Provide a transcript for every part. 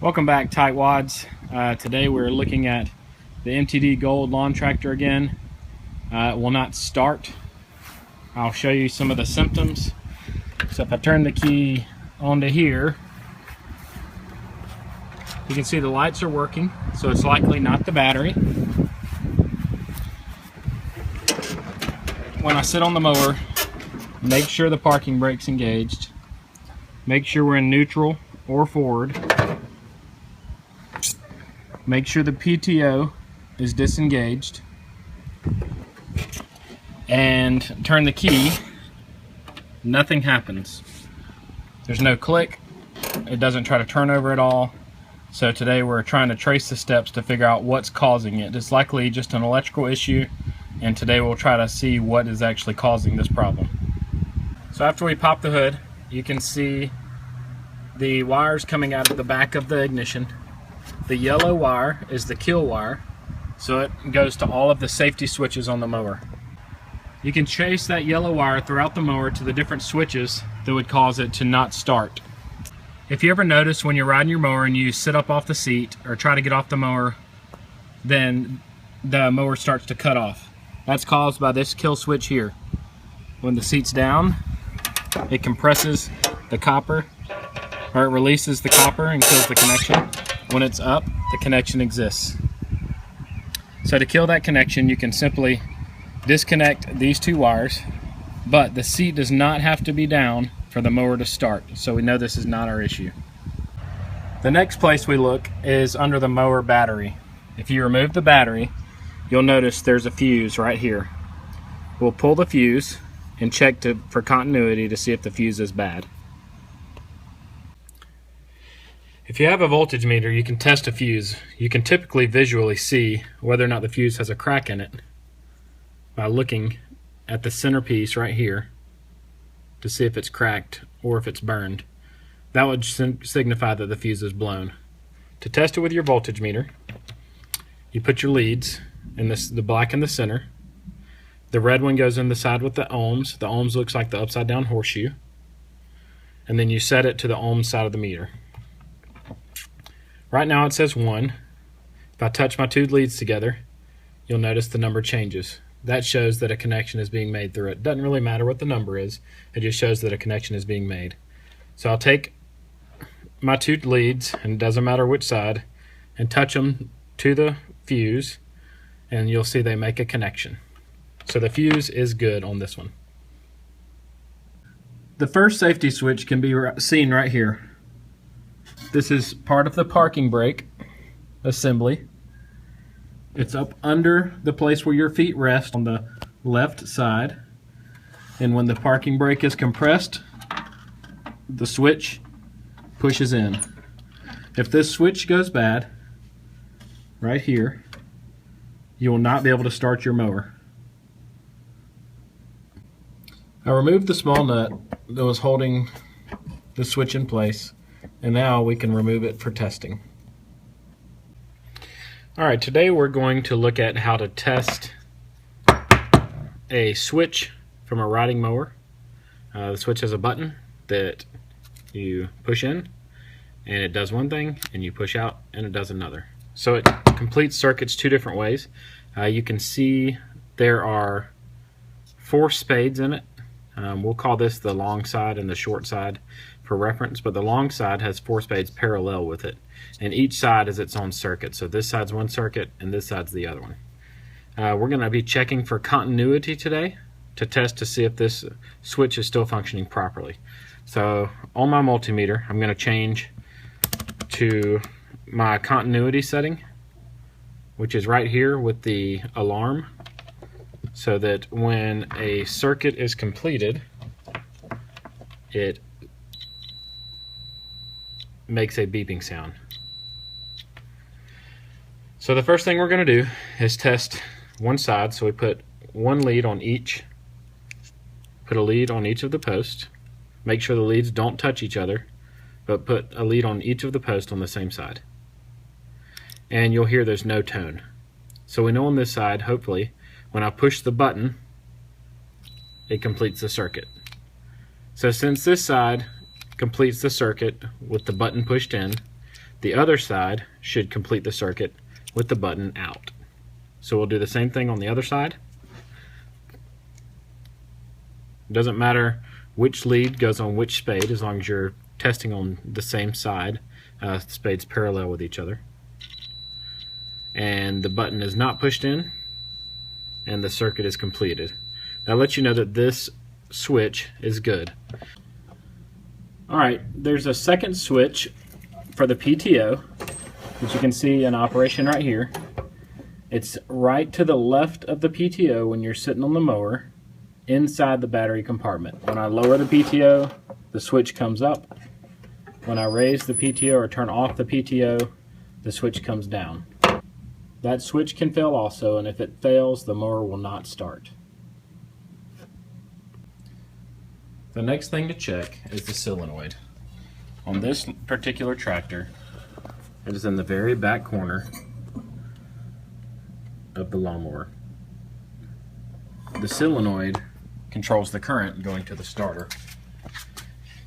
Welcome back, tightwads. Today we're looking at the MTD Gold lawn tractor again. It will not start. I'll show you some of the symptoms. So if I turn the key onto here, you can see the lights are working, so it's likely not the battery. When I sit on the mower, make sure the parking brake's engaged. Make sure we're in neutral or forward. Make sure the PTO is disengaged, and turn the key. Nothing happens. There's no click. It doesn't try to turn over at all. So today we're trying to trace the steps to figure out what's causing it. It's likely just an electrical issue, and today we'll try to see what is actually causing this problem. So after we pop the hood, you can see the wires coming out of the back of the ignition. The yellow wire is the kill wire, so it goes to all of the safety switches on the mower. You can trace that yellow wire throughout the mower to the different switches that would cause it to not start. If you ever notice when you're riding your mower and you sit up off the seat or try to get off the mower, then the mower starts to cut off. That's caused by this kill switch here. When the seat's down, it compresses the copper, or it releases the copper and kills the connection. When it's up, the connection exists. So to kill that connection, you can simply disconnect these two wires, but the seat does not have to be down for the mower to start, so we know this is not our issue. The next place we look is under the mower battery. If you remove the battery, you'll notice there's a fuse right here. We'll pull the fuse and check for continuity to see if the fuse is bad. If you have a voltage meter, you can test a fuse. You can typically visually see whether or not the fuse has a crack in it by looking at the centerpiece right here to see if it's cracked or if it's burned. That would signify that the fuse is blown. To test it with your voltage meter, you put your leads in the black in the center. The red one goes in the side with the ohms. The ohms looks like the upside down horseshoe. And then you set it to the ohm side of the meter. Right now it says 1. If I touch my two leads together, you'll notice the number changes. That shows that a connection is being made through it. Doesn't really matter what the number is, it just shows that a connection is being made. So I'll take my two leads, and it doesn't matter which side, and touch them to the fuse, and you'll see they make a connection. So the fuse is good on this one. The first safety switch can be seen right here. This is part of the parking brake assembly. It's up under the place where your feet rest on the left side. And when the parking brake is compressed, the switch pushes in. If this switch goes bad, right here, you will not be able to start your mower. I removed the small nut that was holding the switch in place, and now we can remove it for testing. Alright, today we're going to look at how to test a switch from a riding mower. The switch has a button that you push in and it does one thing, and you push out and it does another. So it completes circuits two different ways. You can see there are 4 spades in it. We'll call this the long side and the short side for reference, but the long side has 4 spades parallel with it, and each side is its own circuit. So this side's one circuit and this side's the other one. We're going to be checking for continuity today to test to see if this switch is still functioning properly. So on my multimeter, I'm going to change to my continuity setting, which is right here with the alarm, so that when a circuit is completed, it makes a beeping sound. So the first thing we're going to do is test one side. So we put one lead on each, put a lead on each of the posts. Make sure the leads don't touch each other, but put a lead on each of the posts on the same side. And you'll hear there's no tone. So we know on this side, hopefully, when I push the button, it completes the circuit. So since this side completes the circuit with the button pushed in, The other side should complete the circuit with the button out. So we'll do the same thing on the other side. It doesn't matter which lead goes on which spade as long as you're testing on the same side. Spades parallel with each other. And the button is not pushed in and the circuit is completed. That lets you know that this switch is good. Alright, there's a second switch for the PTO, which you can see in operation right here. It's right to the left of the PTO when you're sitting on the mower, inside the battery compartment. When I lower the PTO, the switch comes up. When I raise the PTO or turn off the PTO, the switch comes down. That switch can fail also, and if it fails, the mower will not start. The next thing to check is the solenoid. On this particular tractor, it is in the very back corner of the lawnmower. The solenoid controls the current going to the starter.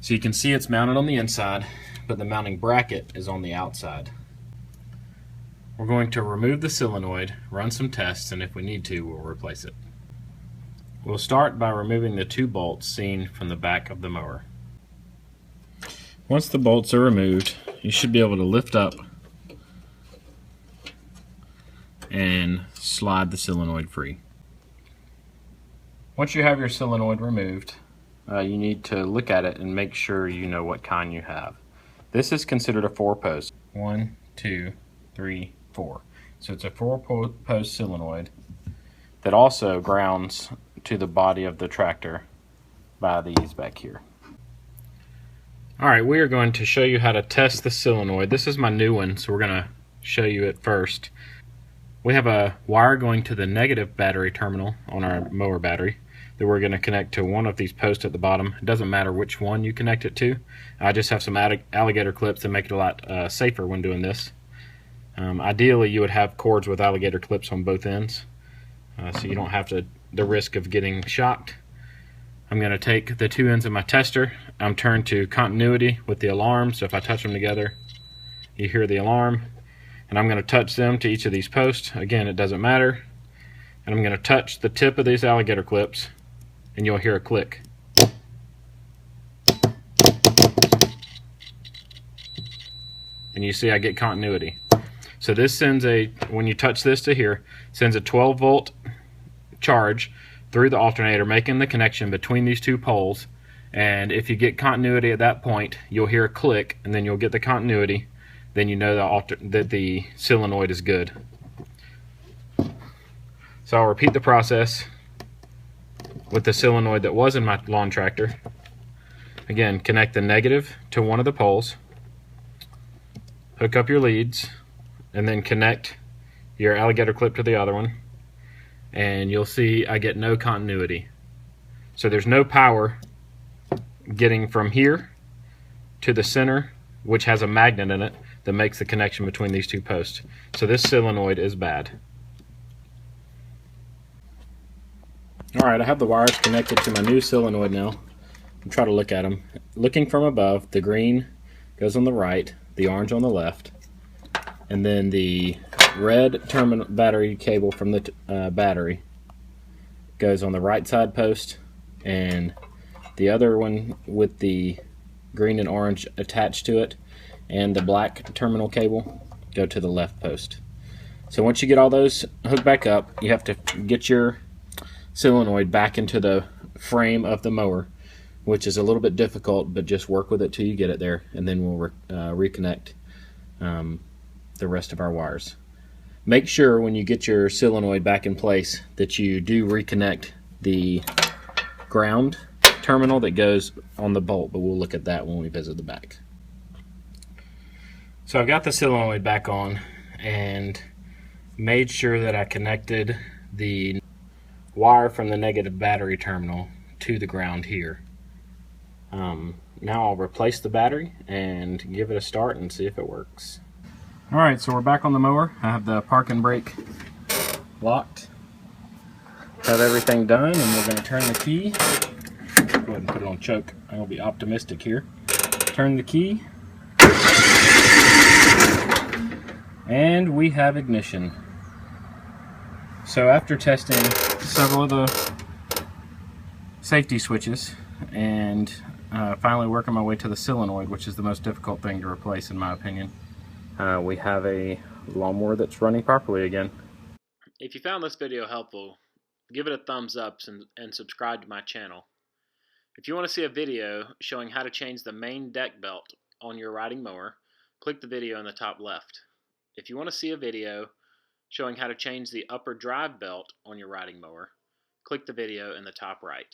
So you can see it's mounted on the inside, but the mounting bracket is on the outside. We're going to remove the solenoid, run some tests, and if we need to, we'll replace it. We'll start by removing the 2 bolts seen from the back of the mower. Once the bolts are removed, you should be able to lift up and slide the solenoid free. Once you have your solenoid removed, you need to look at it and make sure you know what kind you have. This is considered a 4-post. 1, 2, 3, 4. So it's a 4-post solenoid that also grounds to the body of the tractor by these back here. Alright, we are going to show you how to test the solenoid. This is my new one, so we're going to show you it first. We have a wire going to the negative battery terminal on our mower battery that we're going to connect to one of these posts at the bottom. It doesn't matter which one you connect it to. I just have some alligator clips that make it a lot safer when doing this. Ideally, you would have cords with alligator clips on both ends, so you don't have the risk of getting shocked. I'm going to take the 2 ends of my tester. I'm turned to continuity with the alarm, so if I touch them together, you hear the alarm. And I'm going to touch them to each of these posts. Again, it doesn't matter. And I'm going to touch the tip of these alligator clips, and you'll hear a click. And you see I get continuity. So this sends when you touch this to here, sends a 12-volt charge through the alternator, making the connection between these 2 poles. And if you get continuity at that point, you'll hear a click, and then you'll get the continuity. Then you know that the solenoid is good. So I'll repeat the process with the solenoid that was in my lawn tractor. Again, connect the negative to one of the poles, hook up your leads, and then connect your alligator clip to the other one, and you'll see I get no continuity. So there's no power getting from here to the center, which has a magnet in it that makes the connection between these 2 posts. So this solenoid is bad. Alright, I have the wires connected to my new solenoid now. I'll try to look at them. Looking from above, the green goes on the right, the orange on the left, and then the red terminal battery cable from the battery goes on the right side post, and the other one with the green and orange attached to it and the black terminal cable go to the left post. So once you get all those hooked back up, you have to get your solenoid back into the frame of the mower, which is a little bit difficult, but just work with it till you get it there, and then we'll reconnect the rest of our wires. Make sure when you get your solenoid back in place that you do reconnect the ground terminal that goes on the bolt, but we'll look at that when we visit the back. So I've got the solenoid back on and made sure that I connected the wire from the negative battery terminal to the ground here. Now I'll replace the battery and give it a start and see if it works. Alright, so we're back on the mower. I have the park and brake locked. Have everything done, and we're going to turn the key. Go ahead and put it on choke. I'll be optimistic here. Turn the key. And we have ignition. So after testing several of the safety switches and finally working my way to the solenoid, which is the most difficult thing to replace in my opinion, we have a lawnmower that's running properly again. If you found this video helpful, give it a thumbs up and subscribe to my channel. If you want to see a video showing how to change the main deck belt on your riding mower, click the video in the top left. If you want to see a video showing how to change the upper drive belt on your riding mower, click the video in the top right.